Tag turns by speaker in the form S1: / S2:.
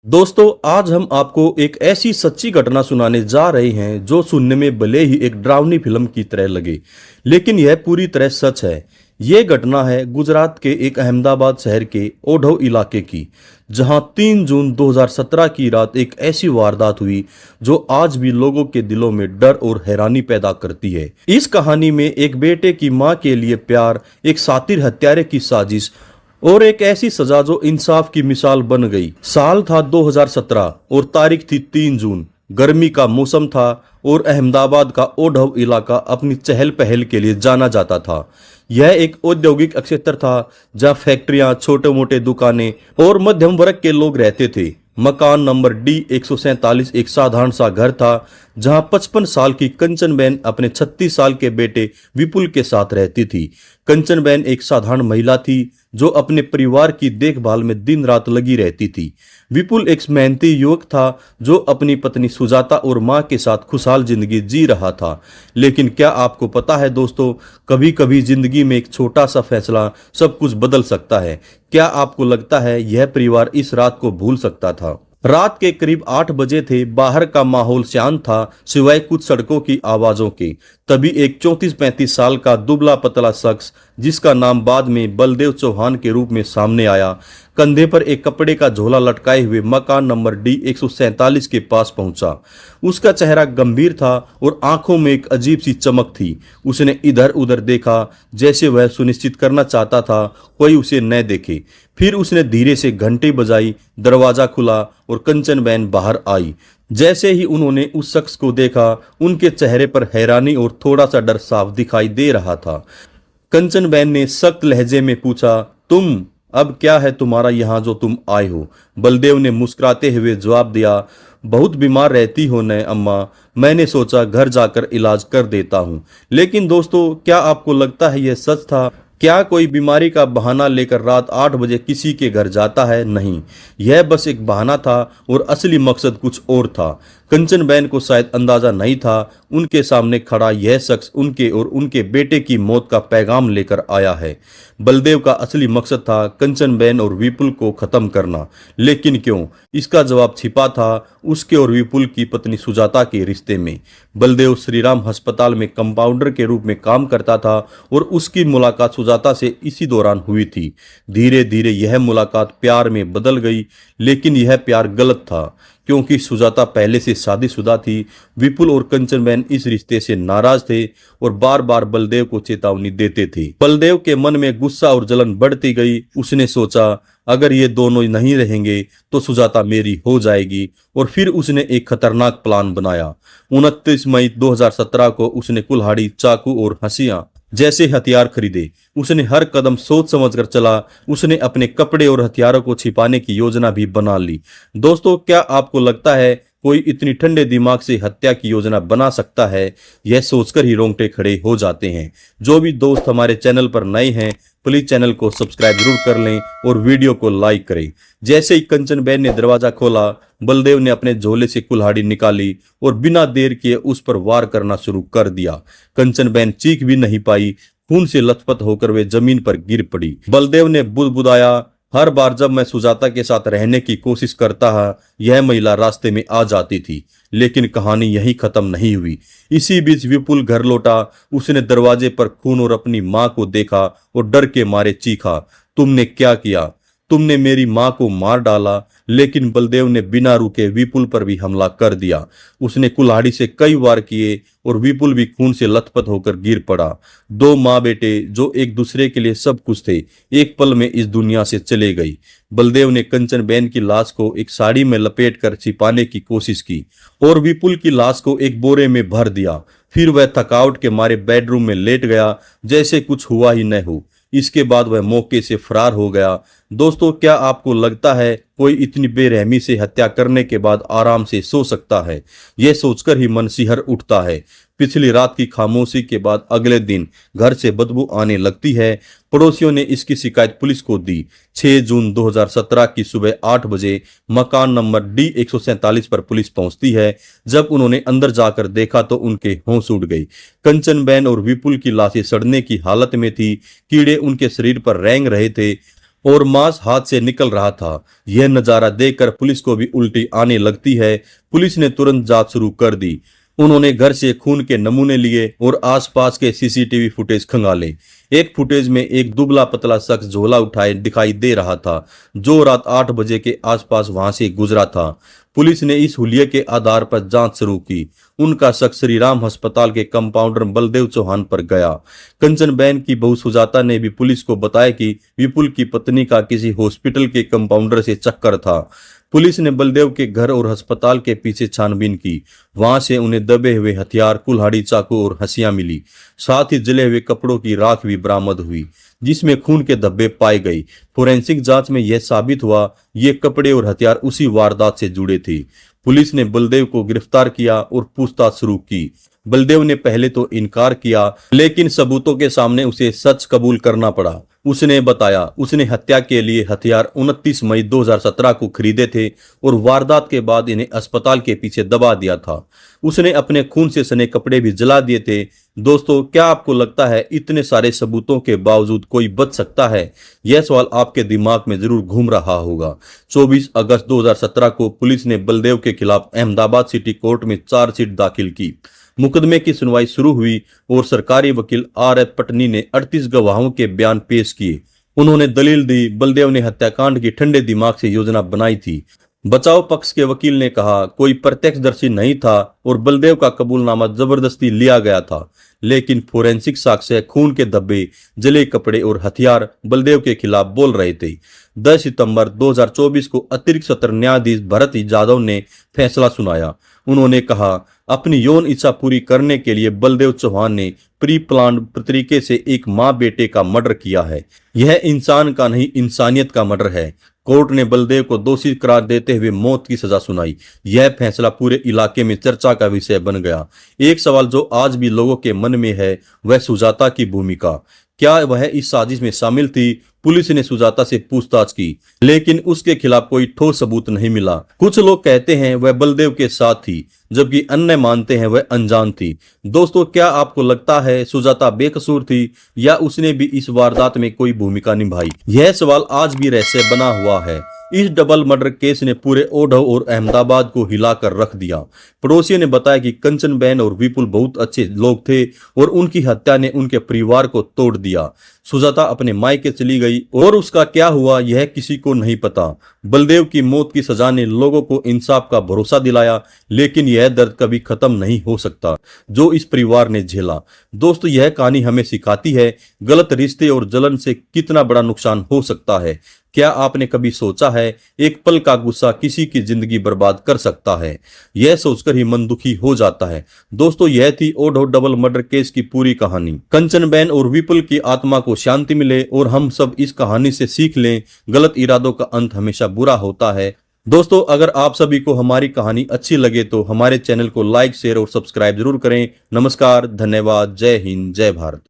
S1: दोस्तों, आज हम आपको एक ऐसी सच्ची घटना सुनाने जा रहे हैं जो सुनने में भले ही एक डरावनी फिल्म की तरह लगे, लेकिन यह पूरी तरह सच है। यह घटना है गुजरात के एक अहमदाबाद शहर के ओढ़व इलाके की, जहां 3 जून 2017 की रात एक ऐसी वारदात हुई जो आज भी लोगों के दिलों में डर और हैरानी पैदा करती है। इस कहानी में एक बेटे की मां के लिए प्यार, एक शातिर हत्यारे की साजिश और एक ऐसी सजा जो इंसाफ की मिसाल बन गई। साल था 2017 और तारीख थी 3 जून। गर्मी का मौसम था और अहमदाबाद का ओढ़व इलाका अपनी चहल पहल के लिए जाना जाता था। यह एक औद्योगिक क्षेत्र था जहां फैक्ट्रियां, छोटे मोटे दुकानें और मध्यम वर्ग के लोग रहते थे। मकान नंबर D147 एक साधारण सा घर था जहां 55 साल की कंचनबेन अपने 36 साल के बेटे विपुल के साथ रहती थी। कंचनबेन एक साधारण महिला थी जो अपने परिवार की देखभाल में दिन रात लगी रहती थी। विपुल एक मेहनती युवक था जो अपनी पत्नी सुजाता और मां के साथ खुशहाल जिंदगी जी रहा था। लेकिन क्या आपको पता है दोस्तों, कभी कभी जिंदगी में एक छोटा सा फैसला सब कुछ बदल सकता है। क्या आपको लगता है यह परिवार इस रात को भूल सकता था? रात के करीब 8 बजे थे। बाहर का माहौल शांत था सिवाय कुछ सड़कों की आवाजों के। तभी एक 34-35 साल का दुबला पतला शख्स, जिसका नाम बाद में बलदेव चौहान के रूप में सामने आया, कंधे पर एक कपड़े का झोला लटकाए हुए मकान नंबर D147 के पास पहुंचा। उसका चेहरा गंभीर था और आंखों में एक अजीब सी चमक थी। उसने इधर उधर देखा जैसे वह सुनिश्चित करना चाहता था कोई उसे न देखे। फिर उसने धीरे से घंटी बजाई, दरवाजा खुला और कंचनबेन बाहर आई। जैसे ही उन्होंने उस शख्स को देखा, उनके चेहरे पर हैरानी और थोड़ा सा डर साफ दिखाई दे रहा था। कंचनबेन ने सख्त लहजे में पूछा, तुम अब क्या है तुम्हारा यहाँ जो तुम आए हो? बलदेव ने मुस्कुराते हुए जवाब दिया, बहुत बीमार रहती हो न अम्मा, मैंने सोचा घर जाकर इलाज कर देता हूँ। लेकिन दोस्तों, क्या आपको लगता है यह सच था? क्या कोई बीमारी का बहाना लेकर रात 8 बजे किसी के घर जाता है? नहीं, यह बस एक बहाना था और असली मकसद कुछ और था। कंचनबेन को शायद अंदाजा नहीं था उनके सामने खड़ा यह शख्स उनके और उनके बेटे की मौत का पैगाम लेकर आया है। बलदेव का असली मकसद था कंचनबेन और विपुल को खत्म करना। लेकिन क्यों? इसका जवाब छिपा था उसके और विपुल की पत्नी सुजाता के रिश्ते में। बलदेव श्रीराम अस्पताल में कंपाउंडर के रूप में काम करता था और उसकी मुलाकात सुजाता से इसी दौरान हुई थी। धीरे धीरे यह मुलाकात प्यार में बदल गई, लेकिन यह प्यार गलत था क्योंकि सुजाता पहले से शादीशुदा थी। विपुल और कंचनबेन इस रिश्ते से नाराज थे और बार बार बलदेव को चेतावनी देते थे। बलदेव के मन में गुस्सा और जलन बढ़ती गई। उसने सोचा, अगर ये दोनों नहीं रहेंगे तो सुजाता मेरी हो जाएगी। और फिर उसने एक खतरनाक प्लान बनाया। 29 मई 2017 को उसने कुल्हाड़ी, चाकू और हंसियां जैसे हथियार खरीदे। उसने हर कदम सोच समझकर चला। उसने अपने कपड़े और हथियारों को छिपाने की योजना भी बना ली। दोस्तों, क्या आपको लगता है कोई इतनी ठंडे दिमाग से हत्या की योजना बना सकता है? यह सोचकर ही रोंगटे खड़े हो जाते हैं। जो भी दोस्त हमारे चैनल पर नए हैं, प्लीज चैनल को सब्सक्राइब जरूर कर लें और वीडियो को लाइक करें। जैसे ही कंचनबेन ने दरवाजा खोला, बलदेव ने अपने झोले से कुल्हाड़ी निकाली और बिना देर किए उस पर वार करना शुरू कर दिया। कंचनबेन चीख भी नहीं पाई। खून से लथपथ होकर वे जमीन पर गिर पड़ी। बलदेव ने बुदबुदाया, हर बार जब मैं सुजाता के साथ रहने की कोशिश करता था, यह महिला रास्ते में आ जाती थी। लेकिन कहानी यहीं खत्म नहीं हुई। इसी बीच विपुल घर लौटा। उसने दरवाजे पर खून और अपनी मां को देखा और डर के मारे चीखा, तुमने क्या किया? तुमने मेरी मां को मार डाला। लेकिन बलदेव ने बिना रुके विपुल पर भी हमला कर दिया। उसने कुल्हाड़ी से कई वार किए और विपुल भी खून से लथपथ होकर गिर पड़ा। दो माँ बेटे जो एक दूसरे के लिए सब कुछ थे, एक पल में इस दुनिया से चले गई। बलदेव ने कंचनबेन की लाश को एक साड़ी में लपेटकर छिपाने की कोशिश की और विपुल की लाश को एक बोरे में भर दिया। फिर वह थकावट के मारे बेडरूम में लेट गया जैसे कुछ हुआ ही न हो। इसके बाद वह मौके से फरार हो गया। दोस्तों, क्या आपको लगता है कोई इतनी बेरहमी से हत्या करने के बाद आराम से सो सकता है? यह सोचकर ही मन सिहर उठता है। पिछली रात की खामोशी के बाद अगले दिन घर से बदबू आने लगती है। पड़ोसियों ने इसकी शिकायत पुलिस को दी। 6 जून 2017 की सुबह 8 बजे मकान नंबर D147 पर पुलिस पहुंचती है। जब उन्होंने अंदर जाकर देखा तो उनके होश उड़ गई। कंचनबेन और विपुल की लाशें सड़ने की हालत में थी। कीड़े उनके शरीर पर रेंग रहे थे और मांस हाथ से निकल रहा था। यह नजारा देखकर पुलिस को भी उल्टी आने लगती है। पुलिस ने तुरंत जांच शुरू कर दी। उन्होंने घर से खून के नमूने लिए और आसपास के सीसीटीवी फुटेज खंगाले। एक फुटेज में एक दुबला पतला शख्स झोला उठाए दिखाई दे रहा था, जो रात 8 बजे के आसपास वहां से गुजरा था। पुलिस ने इस हुलिये के आधार पर जांच शुरू की। उनका शक श्री राम अस्पताल के कंपाउंडर बलदेव चौहान पर गया। कंचनबेन की बहू सुजाता ने भी पुलिस को बताया कि विपुल की पत्नी का किसी हॉस्पिटल के कंपाउंडर से चक्कर था। पुलिस ने बलदेव के घर और अस्पताल के पीछे छानबीन की। वहां से उन्हें दबे हुए हथियार, कुल्हाड़ी, चाकू और हंसियां मिली। साथ ही जले हुए कपड़ों की राख भी बरामद हुई, जिसमें खून के धब्बे पाए गए। फोरेंसिक जांच में यह साबित हुआ ये कपड़े और हथियार उसी वारदात से जुड़े थे। पुलिस ने बलदेव को गिरफ्तार किया और पूछताछ शुरू की। बलदेव ने पहले तो इनकार किया, लेकिन सबूतों के सामने उसे सच कबूल करना पड़ा। उसने बताया उसने हत्या के लिए हथियार 29 मई 2017 को खरीदे थे और वारदात के बाद इन्हें अस्पताल के पीछे दबा दिया था। उसने अपने खून से सने कपड़े भी जला दिए थे। दोस्तों, क्या आपको लगता है इतने सारे सबूतों के बावजूद कोई बच सकता है? यह सवाल आपके दिमाग में जरूर घूम रहा होगा। 24 अगस्त 2017 को पुलिस ने बलदेव के खिलाफ अहमदाबाद सिटी कोर्ट में चार्जशीट दाखिल की। मुकदमे की सुनवाई शुरू हुई और सरकारी वकील RF पटनी ने 38 गवाहों के बयान पेश किए। उन्होंने दलील दी बलदेव ने हत्याकांड की ठंडे दिमाग से योजना बनाई थी। बचाव पक्ष के वकील ने कहा कोई प्रत्यक्षदर्शी नहीं था और बलदेव का कबूलनामा जबरदस्ती लिया गया था, लेकिन फोरेंसिक साक्ष्य, खून के धब्बे, जले कपड़े और हथियार बलदेव के खिलाफ बोल रहे थे। 10 सितंबर 2024 को अतिरिक्त सत्र न्यायाधीश भरत जाधव ने फैसला सुनाया। उन्होंने कहा अपनी यौन इच्छा पूरी करने के लिए बलदेव चौहान ने प्री प्लान तरीके से एक मां बेटे का मर्डर किया है। यह इंसान का नहीं, इंसानियत का मर्डर है। कोर्ट ने बलदेव को दोषी करार देते हुए मौत की सजा सुनाई। यह फैसला पूरे इलाके में चर्चा का विषय बन गया। एक सवाल जो आज भी लोगों के मन में है, वह सुजाता की भूमिका। क्या वह इस साजिश में शामिल थी? पुलिस ने सुजाता से पूछताछ की, लेकिन उसके खिलाफ कोई ठोस सबूत नहीं मिला। कुछ लोग कहते हैं वह बलदेव के साथ थी, जबकि अन्य मानते हैं वह अनजान थी। दोस्तों, क्या आपको लगता है सुजाता बेकसूर थी या उसने भी इस वारदात में कोई भूमिका निभाई? यह सवाल आज भी रहस्य बना हुआ है। इस डबल मर्डर केस ने पूरे ओढ़व और अहमदाबाद को हिलाकर रख दिया। पड़ोसियों ने बताया कि कंचनबेन और विपुल बहुत अच्छे लोग थे और उनकी हत्या ने उनके परिवार को तोड़ दिया। सुजाता अपने मायके चली गई और उसका क्या हुआ यह किसी को नहीं पता। बलदेव की मौत की सजा ने लोगों को इंसाफ का भरोसा दिलाया, लेकिन यह दर्द कभी खत्म नहीं हो सकता जो इस परिवार ने झेला। दोस्तों, यह कहानी हमें सिखाती है गलत रिश्ते और जलन से कितना बड़ा नुकसान हो सकता है। क्या आपने कभी सोचा है एक पल का गुस्सा किसी की जिंदगी बर्बाद कर सकता है? यह सोचकर ही मन दुखी हो जाता है। दोस्तों, यह थी ओढ़व डबल मर्डर केस की पूरी कहानी। कंचनबेन और विपुल की आत्मा को शांति मिले और हम सब इस कहानी से सीख लें, गलत इरादों का अंत हमेशा बुरा होता है। दोस्तों, अगर आप सभी को हमारी कहानी अच्छी लगे तो हमारे चैनल को लाइक, शेयर और सब्सक्राइब जरूर करें। नमस्कार, धन्यवाद, जय हिंद, जय भारत।